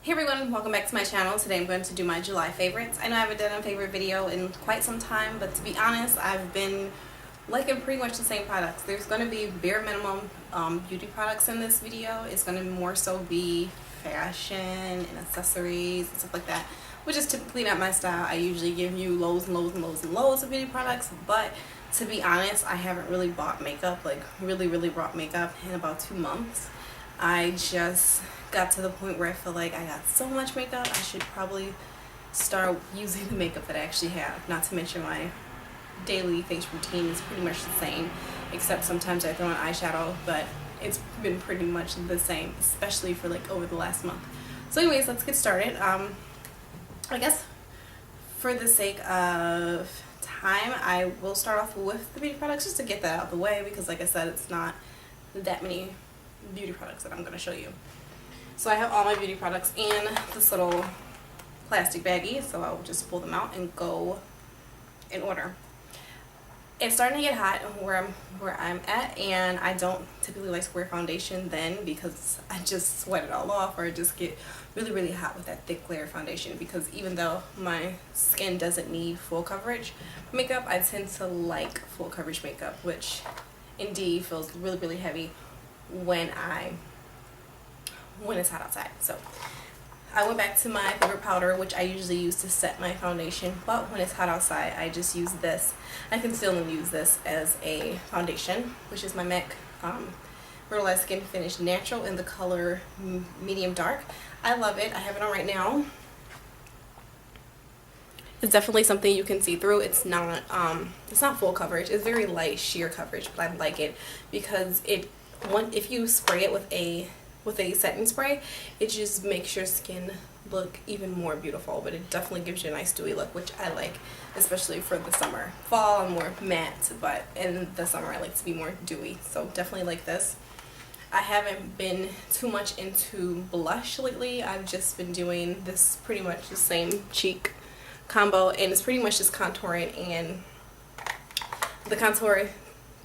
Hey everyone, welcome back to my channel. Today I'm going to do my July favorites. I know I haven't done a favorite video in quite some time, but to be honest, I've been liking pretty much the same products. There's going to be bare minimum beauty products in this video. It's going to more so be fashion and accessories and stuff like that, which is typically not my style. I usually give you loads and loads and loads and loads of beauty products, but to be honest, I haven't really bought makeup, like really bought makeup in about 2 months. I just got to the point where I feel like I got so much makeup, I should probably start using the makeup that I actually have. Not to mention my daily face routine is pretty much the same, except sometimes I throw on eyeshadow, but it's been pretty much the same, especially for like over the last month. So anyways, let's get started. I guess for the sake of time, I will start off with the beauty products just to get that out of the way, because like I said, it's not that many beauty products that I'm going to show you. So I have all my beauty products in this little plastic baggie, so I'll just pull them out and go in order. It's starting to get hot where I'm at, and I don't typically like to wear foundation then because I just sweat it all off, or I just get really hot with that thick layer foundation, because even though my skin doesn't need full coverage makeup, I tend to like full coverage makeup, which indeed feels really heavy when it's hot outside. So I went back to my favorite powder, which I usually use to set my foundation, but when it's hot outside I just use this. I can still use this as a foundation, which is my MAC Revitalized Skin Finish Natural in the color medium dark. I love it. I have it on right now. It's definitely something you can see through. It's not full coverage. It's very light sheer coverage, but I like it because if you spray it with a setting spray, it just makes your skin look even more beautiful, but it definitely gives you a nice dewy look, which I like, especially for the summer. Fall I'm more matte, but in the summer I like to be more dewy, so definitely like this. I haven't been too much into blush lately. I've just been doing this pretty much the same cheek combo, and it's pretty much just contouring, and the contour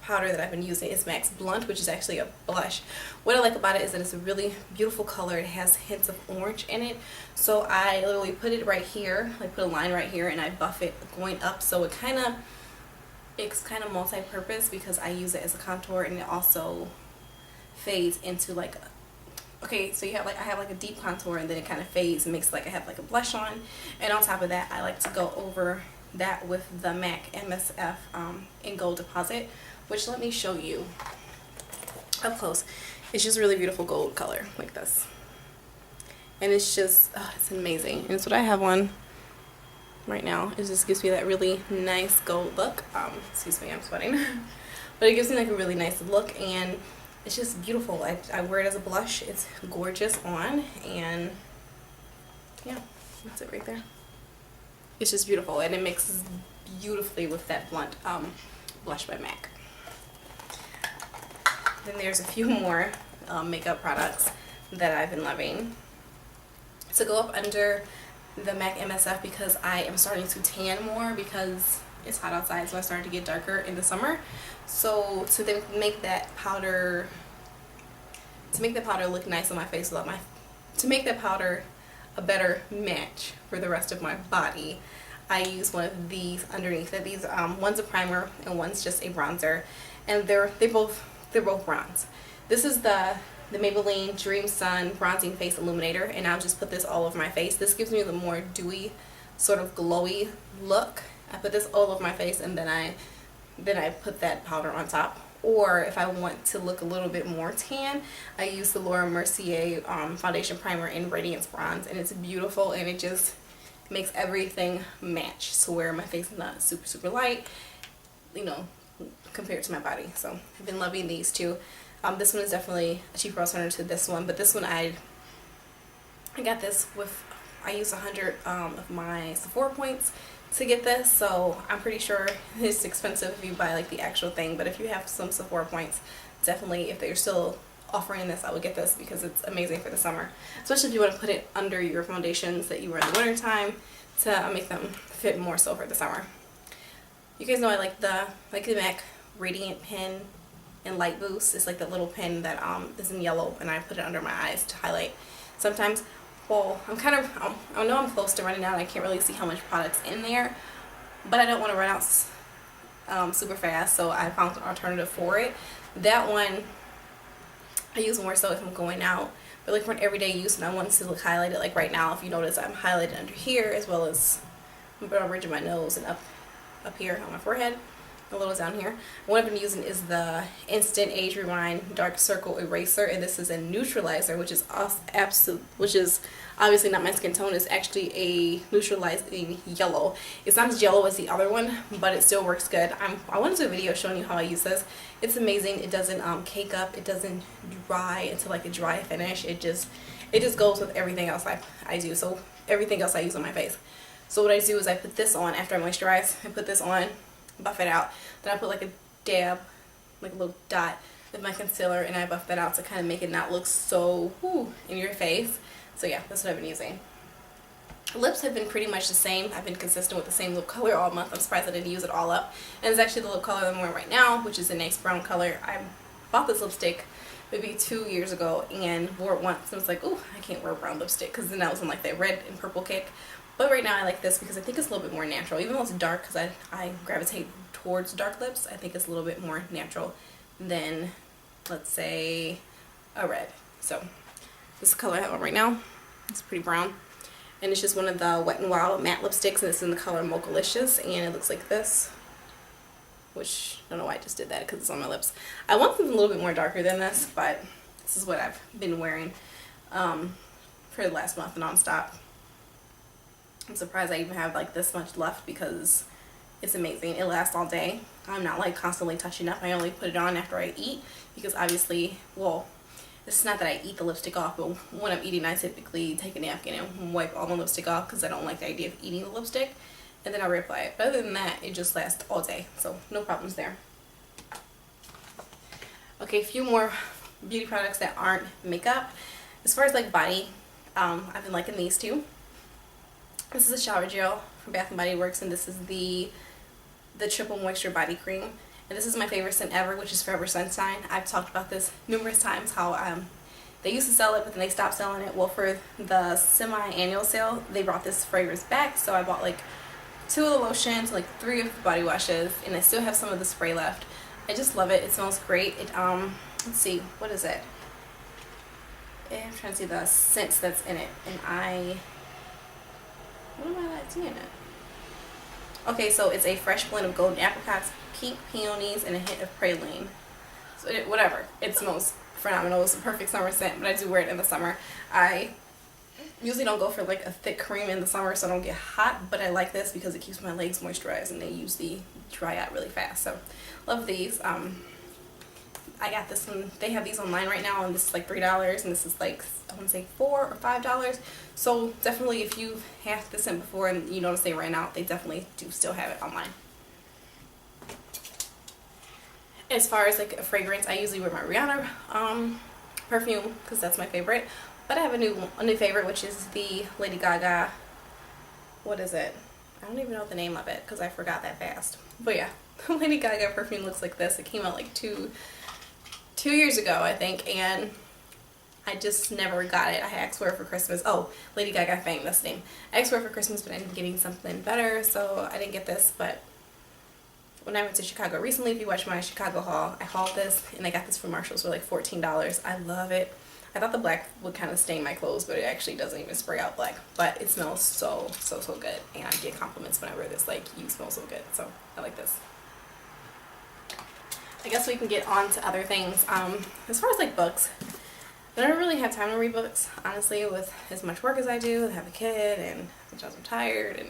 powder that I've been using is MAC's Blunt, which is actually a blush. What I like about it is that it's a really beautiful color. It has hints of orange in it, so I literally put it right here, like put a line right here, and I buff it going up, so it's kind of multi-purpose because I use it as a contour, and it also fades into like so you have I have like a deep contour, and then it kind of fades and makes it like I have like a blush on, and on top of that I like to go over that with the MAC MSF in Gold Deposit, which let me show you up close. It's just really beautiful gold color like this, and it's just it's amazing, and it's what I have on right now. It just gives me that really nice gold look. Excuse me, I'm sweating but it gives me like a really nice look, and it's just beautiful. I wear it as a blush. It's gorgeous on, and yeah, that's it right there. It's just beautiful, and it mixes beautifully with that Blunt blush by MAC. Then there's a few more makeup products that I've been loving to go up under the MAC MSF, because I am starting to tan more because it's hot outside, so I started to get darker in the summer. So to then make that powder look nice on my face, to make that powder a better match for the rest of my body, I use one of these underneath. These one's a primer and one's just a bronzer, and they're both bronze. This is the Maybelline Dream Sun Bronzing Face Illuminator, and I'll just put this all over my face. This gives me the more dewy, sort of glowy look. I put this all over my face, and then I put that powder on top. Or if I want to look a little bit more tan, I use the Laura Mercier foundation primer in Radiance Bronze, and it's beautiful, and it just makes everything match, so where my face is not super light, you know, compared to my body. So I've been loving these two. This one is definitely a cheaper alternative to this one, but this one I got this with, I used 100 of my Sephora points to get this, so I'm pretty sure it's expensive if you buy like the actual thing, but if you have some Sephora points, definitely, if they're still offering this, I would get this because it's amazing for the summer, especially if you want to put it under your foundations that you wear in the winter time to make them fit more so for the summer. You guys know I like the MAC Radiant Pen in Light Boost. It's like the little pen that is in yellow, and I put it under my eyes to highlight. Sometimes well, I know I'm close to running out. I can't really see how much product's in there, but I don't want to run out super fast, so I found an alternative for it. That one I use more so if I'm going out, but like for an everyday use, and I want to look highlighted. Like right now, if you notice, I'm highlighted under here as well as the bridge of my nose and up here on my forehead, a little down here. What I've been using is the Instant Age Rewind Dark Circle Eraser, and this is a neutralizer, which is obviously not my skin tone. It's actually a neutralizing yellow. It's not as yellow as the other one, but it still works good. I want to do a video showing you how I use this. It's amazing. It doesn't cake up. It doesn't dry into like a dry finish. It just goes with everything else I do. So everything else I use on my face. So what I do is I put this on after I moisturize. I put this on, buff it out. Then I put like a dab, like a little dot with my concealer, and I buff that out to kind of make it not look so in your face. So yeah, that's what I've been using. Lips have been pretty much the same. I've been consistent with the same lip color all month. I'm surprised I didn't use it all up. And it's actually the lip color I'm wearing right now, which is a nice brown color. I bought this lipstick maybe 2 years ago and wore it once and was like, oh, I can't wear brown lipstick, because then I was on like the red and purple kick. But right now I like this because I think it's a little bit more natural. Even though it's dark, because I gravitate towards dark lips, I think it's a little bit more natural than, let's say, a red. So this is the color I have on right now. It's pretty brown. And it's just one of the Wet n Wild matte lipsticks, and it's in the color Mochalicious, and it looks like this. Which, I don't know why I just did that, because it's on my lips. I want something a little bit more darker than this, but this is what I've been wearing for the last month non-stop. I'm surprised I even have like this much left, because it's amazing. It lasts all day. I'm not like constantly touching up. I only put it on after I eat, because obviously, well, it's not that I eat the lipstick off, but when I'm eating, I typically take a napkin and wipe all the lipstick off, because I don't like the idea of eating the lipstick, and then I reapply it. But other than that, it just lasts all day, so no problems there. Okay, a few more beauty products that aren't makeup. As far as like body, I've been liking these two. This is a shower gel from Bath & Body Works, and this is the Triple Moisture Body Cream. And this is my favorite scent ever, which is Forever Sunshine. I've talked about this numerous times, how they used to sell it, but then they stopped selling it. Well, for the semi-annual sale, they brought this fragrance back, so I bought like 2 of the lotions, like 3 of the body washes, and I still have some of the spray left. I just love it. It smells great. It let's see, what is it? I'm trying to see the scents that's in it, and what am I not seeing it? Okay, so it's a fresh blend of golden apricots, pink peonies, and a hint of praline. So whatever. It smells phenomenal. It's a perfect summer scent, but I do wear it in the summer. I usually don't go for like a thick cream in the summer so I don't get hot, but I like this because it keeps my legs moisturized and they usually dry out really fast. So love these. I got this one. They have these online right now, and this is like $3, and this is like, I want to say $4 or $5. So definitely, if you have this scent before and you notice they ran out, they definitely do still have it online. As far as like a fragrance, I usually wear my Rihanna perfume, because that's my favorite. But I have a new favorite, which is the Lady Gaga. What is it? I don't even know the name of it because I forgot that fast. But yeah, Lady Gaga perfume looks like this. It came out like two years ago, I think, and I just never got it. I asked for it for Christmas. Oh, Lady Gaga Fame, that's the name. I asked for it for Christmas, but I ended up getting something better, so I didn't get this. But when I went to Chicago recently, if you watch my Chicago haul, I hauled this, and I got this from Marshalls for like $14. I love it. I thought the black would kind of stain my clothes, but it actually doesn't even spray out black. But it smells so good, and I get compliments when I wear this, like, you smell so good. So I like this. I guess we can get on to other things. As far as like books, I don't really have time to read books, honestly, with as much work as I do. I have a kid, and sometimes I'm tired, and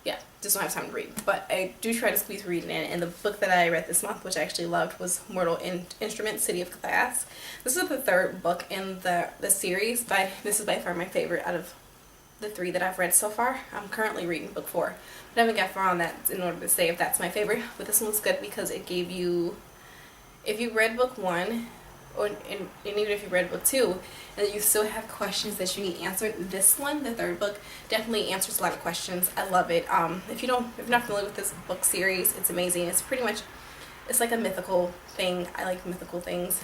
yeah, just don't have time to read. But I do try to squeeze reading in, and the book that I read this month, which I actually loved, was Mortal Instruments, City of Glass. This is the 3rd book in the series, but this is by far my favorite out of the 3 that I've read so far. I'm currently reading book 4, but I haven't got far on that in order to say if that's my favorite. But this one was good because it gave you, if you read book 1, and even if you read book 2, and you still have questions that you need answered, this one, the 3rd book, definitely answers a lot of questions. I love it. If you're not familiar with this book series, it's amazing. It's pretty much, it's like a mythical thing. I like mythical things,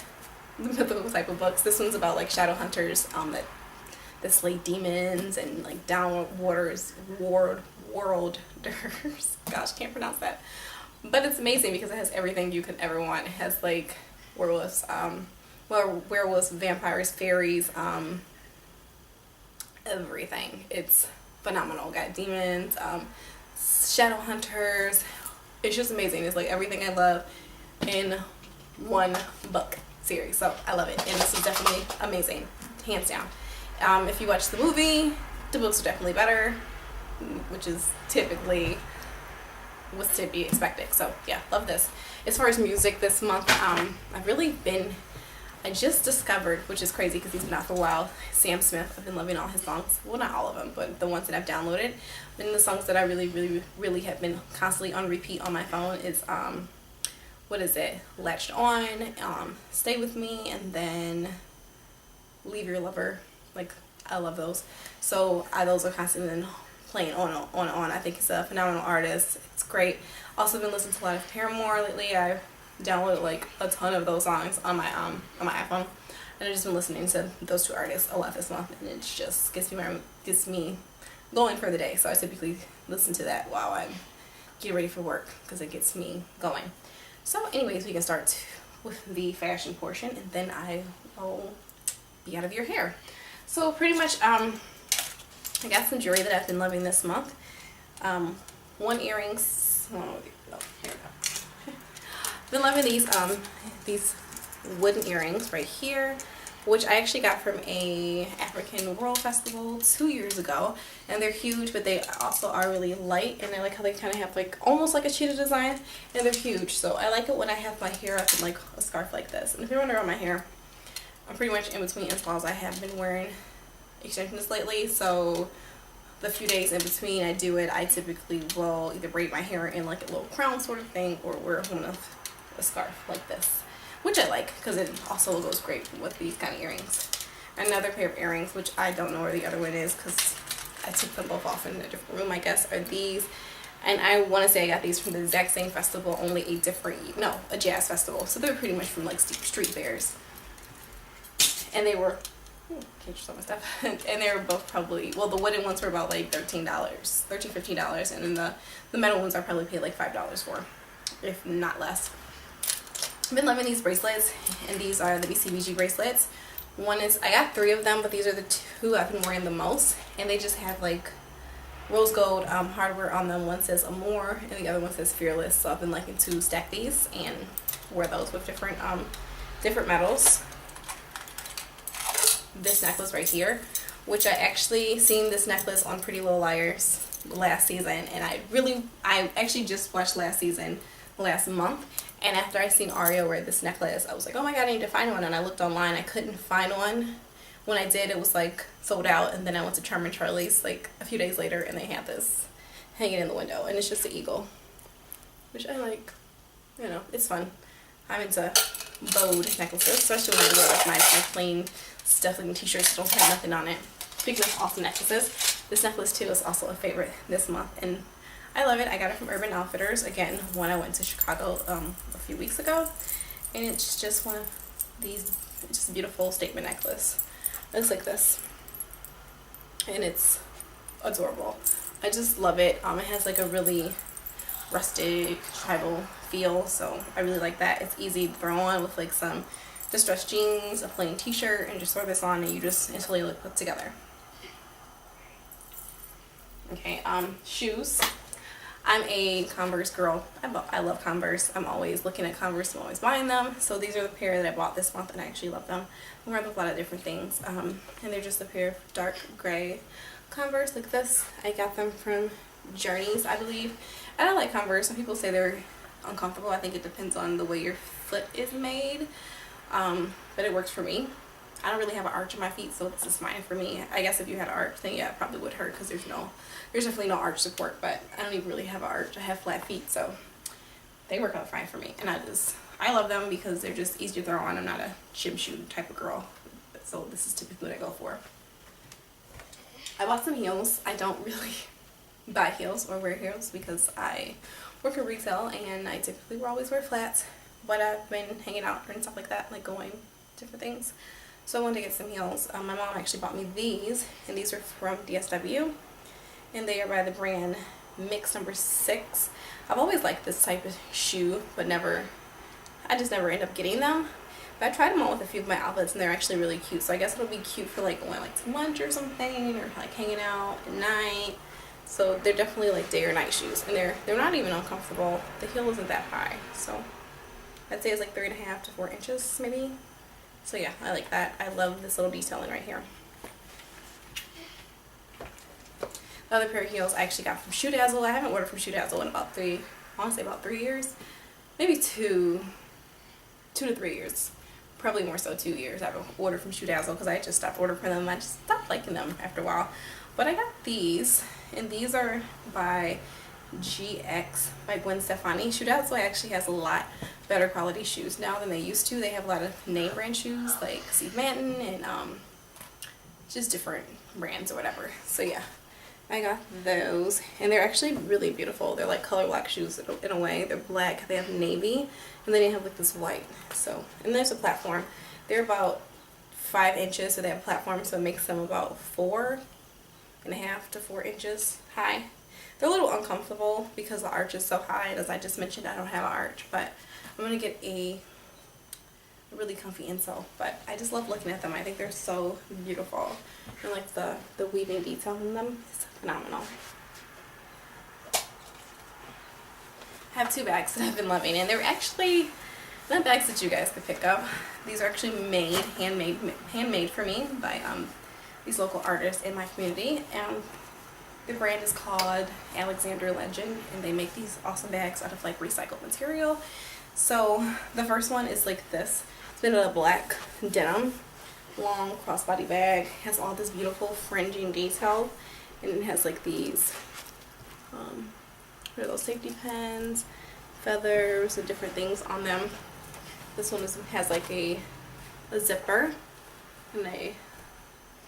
the mythical type of books. This one's about like shadow hunters that that slay demons and like downward worlders. Gosh, can't pronounce that. But it's amazing because it has everything you could ever want. It has like werewolves, werewolves, vampires, fairies, everything. It's phenomenal. Got demons, shadow hunters. It's just amazing. It's like everything I love in one book series. So I love it, and this is definitely amazing, hands down. If you watch the movie, the books are definitely better, which is typically what's to be expected. So yeah, love this. As far as music this month, I just discovered, which is crazy because he's been out for a while, Sam Smith. I've been loving all his songs. Well, not all of them, but the ones that I've downloaded. And the songs that I really have been constantly on repeat on my phone is, what is it? Latched On, Stay With Me, and then Leave Your Lover. Like, I love those. So those are constantly playing on and on. I think he's a phenomenal artist. It's great. Also been listening to a lot of Paramore lately. I've downloaded like a ton of those songs on my iPhone, and I've just been listening to those two artists a lot this month, and it just gets me going for the day. So I typically listen to that while I'm getting ready for work because it gets me going. So anyways, we can start with the fashion portion, and then I will be out of your hair. So pretty much I got some jewelry that I've been loving this month. One earrings. Oh, here we go. Been loving these wooden earrings right here, which I actually got from a African World Festival 2 years ago, and they're huge, but they also are really light, and I like how they kind of have like almost like a cheetah design, and they're huge. So I like it when I have my hair up in like a scarf like this. And if you're wondering about my hair, I'm pretty much in between installs. I have been wearing extensions lately, so the few days in between I do it, I typically will either braid my hair in like a little crown sort of thing, or wear a scarf like this, which I like because it also goes great with these kind of earrings. Another pair of earrings, which I don't know where the other one is because I took them both off in a different room, I guess, are these. And I want to say I got these from the exact same festival, only a jazz festival. So they're pretty much from like street fairs. And they were, can't show my stuff. And they were both probably, well, the wooden ones were about like $15, and then the metal ones I probably paid like $5 for, if not less. I've been loving these bracelets, and these are the BCBG bracelets. One is, I got 3 of them, but these are the 2 I've been wearing the most, and they just have like rose gold hardware on them. One says Amour, and the other one says Fearless. So I've been liking to stack these and wear those with different metals. This necklace right here, which I actually seen this necklace on Pretty Little Liars last season, and I actually just watched last season last month, and after I seen Aria wear this necklace, I was like, oh my god, I need to find one. And I looked online, I couldn't find one. When I did, it was like sold out, and then I went to Charming Charlie's like a few days later, and they had this hanging in the window, and it's just an eagle, which I like. You know, it's fun. I'm into bowed necklaces, especially when I wear like my plain stuff like t-shirts don't have nothing on it. Speaking of awesome necklaces, this necklace too is also a favorite this month, and I love it. I got it from Urban Outfitters, again, when I went to Chicago a few weeks ago, and it's just one of these, just a beautiful statement necklace. It looks like this, and it's adorable. I just love it. It has like a really rustic tribal feel, so I really like that. It's easy to throw on with like some distressed jeans, a plain t-shirt, and just throw this on and you just instantly look put together. Okay, shoes. I'm a Converse girl. I love Converse. I'm always looking at Converse. I'm always buying them. So these are the pair that I bought this month, and I actually love them. I'm wearing a lot of different things. And they're just a pair of dark gray Converse like this. I got them from Journeys, I believe. And I like Converse. Some people say they're uncomfortable. I think it depends on the way your foot is made. But it works for me. I don't really have an arch in my feet, so this is fine for me. I guess if you had an arch, then yeah, it probably would hurt because there's definitely no arch support, but I don't even really have an arch. I have flat feet, so they work out fine for me. And I love them because they're just easy to throw on. I'm not a gym shoe type of girl, so this is typically what I go for. I bought some heels. I don't really buy heels or wear heels because I work in retail and I typically always wear flats, but I've been hanging out and stuff like that, like going different things. So I wanted to get some heels. My mom actually bought me these, and these are from DSW, and they are by the brand Mix number 6. I've always liked this type of shoe, but I just never end up getting them. But I tried them on with a few of my outfits, and they're actually really cute. So I guess it'll be cute for like going like to lunch or something, or like hanging out at night. So they're definitely like day or night shoes, and they're not even uncomfortable. The heel isn't that high, so I'd say it's like 3.5 to 4 inches maybe. So yeah, I like that. I love this little detailing right here. The other pair of heels I actually got from Shoe Dazzle. I haven't ordered from Shoe Dazzle in about I want to say about 3 years, maybe 2 to 3 years. Probably more so 2 years. I haven't ordered from Shoe Dazzle because I just stopped ordering from them. I just stopped liking them after a while. But I got these, and these are by GX by Gwen Stefani. Shoe Dazzle actually has a lot better quality shoes now than they used to. They have a lot of name brand shoes like Steve Madden and just different brands or whatever. So yeah, I got those, and they're actually really beautiful. They're like color black shoes in a way. They're black, they have navy, and then they have like this white. So, and there's a platform. They're about 5 inches, so they have a platform, so it makes them about 4.5 to 4 inches high. They're a little uncomfortable because the arch is so high, and as I just mentioned, I don't have an arch, but I'm going to get a really comfy insole. But I just love looking at them. I think they're so beautiful, and like the weaving detail in them is phenomenal. I have 2 bags that I've been loving, and they're actually not bags that you guys could pick up. These are actually handmade for me by these local artists in my community, and the brand is called Alexander Legend, and they make these awesome bags out of like recycled material. So the first one is like this. It's made out of black denim, long crossbody bag. It has all this beautiful fringing detail, and it has like these what are those, safety pins, feathers, and different things on them. This one has like a zipper and a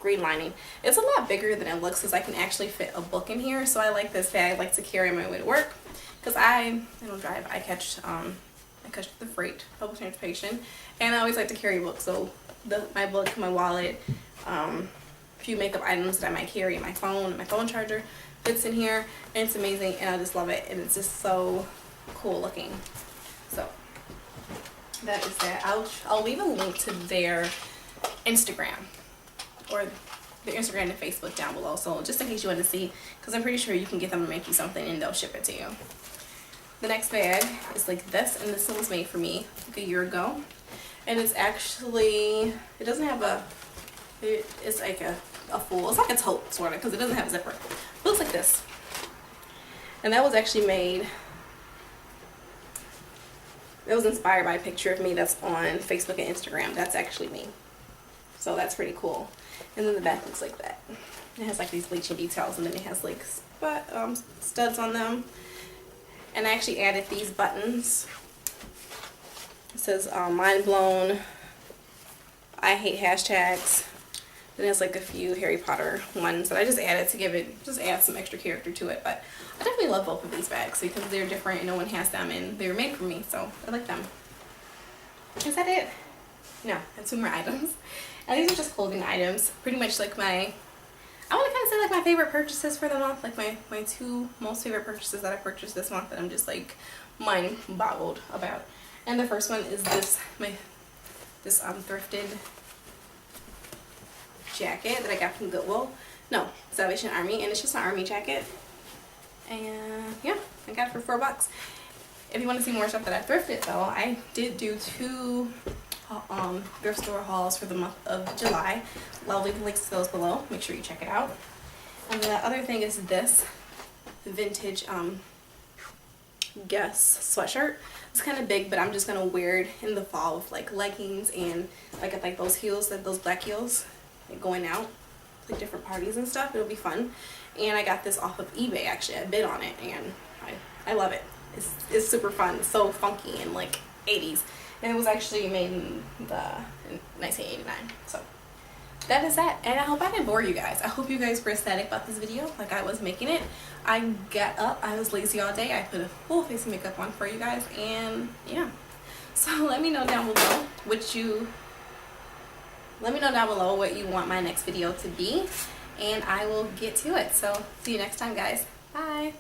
green lining. It's a lot bigger than it looks because I can actually fit a book in here. So I like this bag. I like to carry on my way to work because I don't drive. I catch the freight, public transportation, and I always like to carry books. So my book, my wallet, a few makeup items that I might carry, my phone charger fits in here, and it's amazing, and I just love it, and it's just so cool looking. So that is that. I'll leave a link to their Instagram, or their Instagram and Facebook down below, so just in case you want to see, because I'm pretty sure you can get them to make you something and they'll ship it to you. The next bag is like this, and this one was made for me like a year ago, and it's actually, it doesn't have it's like a full, it's like a tote sort of, because it doesn't have a zipper. It looks like this, and that was actually made, it was inspired by a picture of me that's on Facebook and Instagram. That's actually me, so that's pretty cool. And then the back looks like that. It has like these bleaching details, and then it has like studs on them. And I actually added these buttons. It says mind blown, I hate hashtags. Then it has like a few Harry Potter ones that I just added to add some extra character to it. But I definitely love both of these bags because they're different and no one has them, and they were made for me, so I like them. Is that it? No, I have 2 more items. And these are just clothing items. Pretty much like I want to kind of say like my favorite purchases for the month. Like my 2 most favorite purchases that I purchased this month that I'm just like mind boggled about. And the first one is this thrifted jacket that I got from Goodwill. No, Salvation Army, and it's just an army jacket. And yeah, I got it for $4. If you want to see more stuff that I thrifted though, I did do 2 thrift store hauls for the month of July. I'll leave the links to those below. Make sure you check it out. And the other thing is this vintage Guess sweatshirt. It's kind of big, but I'm just gonna wear it in the fall with like leggings and like those heels, those black heels, like going out like different parties and stuff. It'll be fun. And I got this off of eBay actually. I bid on it, and I love it. It's super fun. It's so funky and like 80s. And it was actually made in 1989. So that is that. And I hope I didn't bore you guys. I hope you guys were ecstatic about this video like I was making it. I got up. I was lazy all day. I put a full face of makeup on for you guys. And yeah. So let me know down below what you let me know down below what you want my next video to be, and I will get to it. So see you next time, guys. Bye.